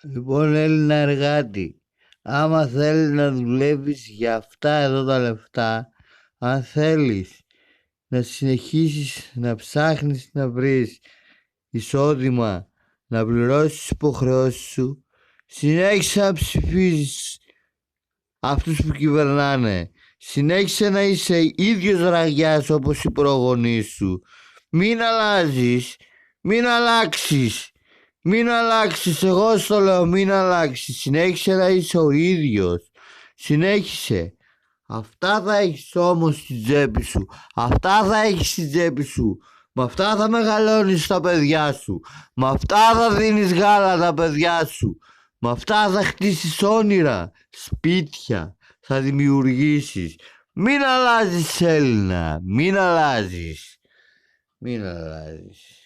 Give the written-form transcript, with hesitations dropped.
Λοιπόν, Έλληνα εργάτη, άμα θέλεις να δουλεύεις για αυτά εδώ τα λεφτά, αν θέλεις να συνεχίσεις να ψάχνεις να βρεις εισόδημα, να πληρώσεις τις υποχρεώσεις σου, συνέχισε να ψηφίζεις αυτούς που κυβερνάνε. Συνέχισε να είσαι ίδιος ραγιάς όπως οι προγονείς σου. Μην αλλάζεις, μην αλλάξεις. Μην αλλάξεις, εγώ στο λέω, μην αλλάξεις. Συνέχισε να είσαι ο ίδιος. Συνέχισε. Αυτά θα έχεις όμως στη τσέπη σου. Αυτά θα έχεις στη τσέπη σου. Με αυτά θα μεγαλώνεις τα παιδιά σου. Με αυτά θα δίνεις γάλα τα παιδιά σου. Με αυτά θα χτίσεις όνειρα, σπίτια, θα δημιουργήσεις. Μην αλλάζεις, Έλληνα, μην αλλάζεις. Μην αλλάζεις.